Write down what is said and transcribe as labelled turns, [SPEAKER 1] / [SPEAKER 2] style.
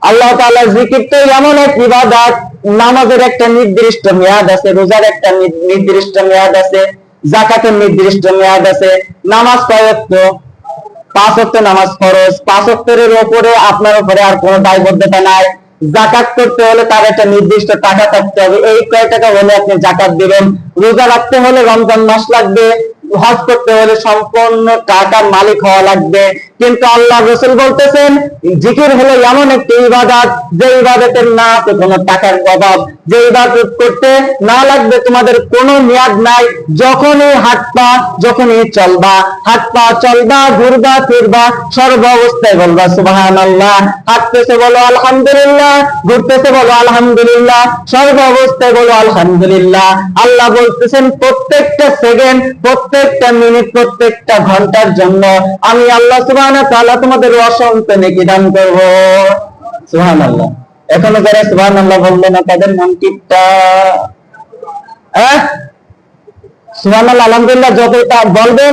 [SPEAKER 1] আল্লাহ তাআলা জিকির তো এমন এক ইবাদত, নামাজের একটা নির্দিষ্ট মেয়াদ আছে, রোজার একটা নির্দিষ্ট মেয়াদ আছে, যাকাতের নির্দিষ্ট মেয়াদ আছে। নামাজ কয় ওয়াক্ত? 5 ওয়াক্ত নামাজ ফরজ। 5 ওয়াক্তের উপরে আপনার উপরে আর কোনো দায়বদ্ধতা নাই। যাকাত করতে হলে তার একটা নির্দিষ্ট টাকা থাকতে হবে, এই কয় টাকা হলে আপনি যাকাত দিবেন। রোজা রাখতে হলে রমজান মাস লাগবে। হজ করতে হলে সম্পূর্ণ টাকার মালিক হওয়া লাগবে। কিন্তু আল্লাহ রাসূল বলতেছেন জিকির হলো এমন একটি ইবাদত, যে ইবাদতের না তো কোনো টাকার অভাব, যে ইবাদত করতে না লাগবে তোমাদের কোনো মেয়াদ নাই। যখনই হাত পা, যখনই চলবা, হাত পা চলবা, ঘুরবা ফিরবা, সর্ব অবস্থায় বলবা সুবহানাল্লাহ। হাঁটতেছে বলো আলহামদুলিল্লাহ, ঘুরতেছে বলো আলহামদুলিল্লাহ, সর্ব অবস্থায় বলো আলহামদুলিল্লাহ। আল্লাহ বলতেছেন প্রত্যেকটা সেকেন্ড, প্রত্যেকটা মিনিট, প্রত্যেকটা ঘন্টার জন্য আমি আল্লাহ সুবহানাহু ওয়া তাআলা তোমাদের অসংখ্য নেকি দান করব। সুবহানাল্লাহ। এখনো যারা সুবহানাল্লাহ বললো না তাদের মন কিপটা। সুবহানাল্লাহ আলহামদুলিল্লাহ যতটা বলবেন